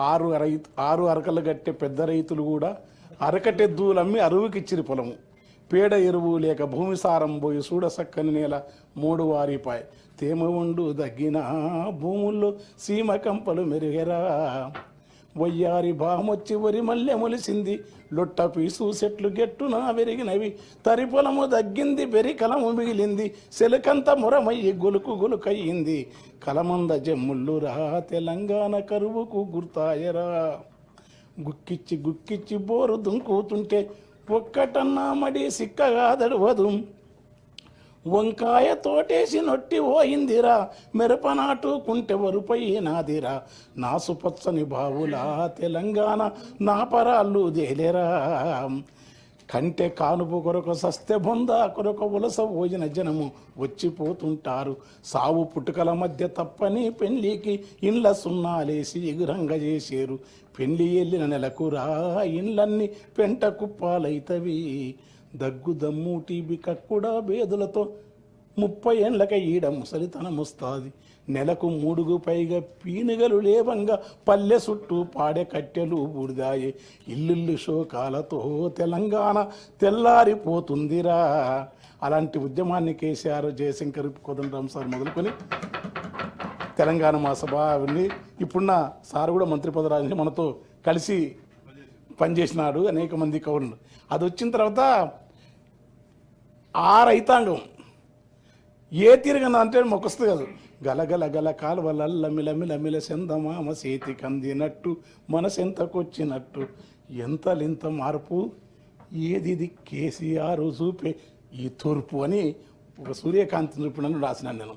ఆరు అరకలు కట్టే పెద్ద రైతులు కూడా అరకటెద్దులమ్మి అరువుకిచ్చిరి పొలము. పేడ ఎరువు లేక భూమి సారం పోయి చూడ సక్కని నేల మూడు వారిపాయ్. తేమ ఉండు దగ్గిన భూముల్లో సీమ కంపలు మెరుగెరా. వయ్యారి బామొచ్చి వరి మల్లె మొలిసింది, లొట్ట పీసు చెట్లు గెట్టున వెరిగినవి. తరి పొలము దగ్గింది, బెరి కలము మిగిలింది, సెలకంత మురమయ్యి గొలుకు గొలుకయ్యింది. కలమంద జమ్ముళ్ళురా తెలంగాణ కరువుకు గుర్తాయరా. గుక్కిచ్చి గుక్కిచ్చి బోరు దుంకుతుంటే ఒక్కటన్నా మడి సిక్కగా దడవదు. వంకాయ తోటేసి నొట్టి పోయిందిరా, మిరపనాటు కుంటె వరుపైనాదిరా. నాసుపచ్చని బావులా తెలంగాణ నా పరాళ్ళు దేలేరా. కంటే కానుపు కొరకు సస్తె బొంద కొరకు ఉలస పోయిన జనము వచ్చిపోతుంటారు. సావు పుట్టుకల మధ్య తప్పని పెళ్లికి ఇండ్ల సున్నాలేసి ఎగురంగ చేసేరు. పెళ్లి వెళ్ళిన నెలకురా ఇండ్లన్నీ పెంట కుప్పాలైతవి. దగ్గు దమ్ము టీబీ కక్కుడా బేదులతో 30 ఏళ్ళక ఈడ ముసలితనముస్తాది. నెలకు 3కు పైగా పీనుగలు లేవంగా పల్లె చుట్టూ పాడే కట్టెలు బూడిదాయే. ఇల్లు శోకాలతో తెలంగాణ తెల్లారిపోతుందిరా. అలాంటి ఉద్యమాన్ని కేసీఆర్, జయశంకర్, కోదండరాం సార్ మొదలుకొని తెలంగాణ మహాసభ అవన్నీ ఇప్పుడున్న సార్ కూడా మంత్రి పదవి మనతో కలిసి పనిచేసినాడు. అనేక మంది కవులు. అది వచ్చిన తర్వాత ఆ రైతాంగం ఏ తీరుగా అంటే మొక్కొస్తుంది కాదు. గలగల గల కాలువలల్ల మిలమిల సెందమామ చేతి కందినట్టు మనసెంతకొచ్చినట్టు ఎంతలింత మార్పు ఏది కేసీఆర్ చూపే ఈ తూర్పు అని ఒక సూర్యకాంతి చూపినని రాసినాను నేను.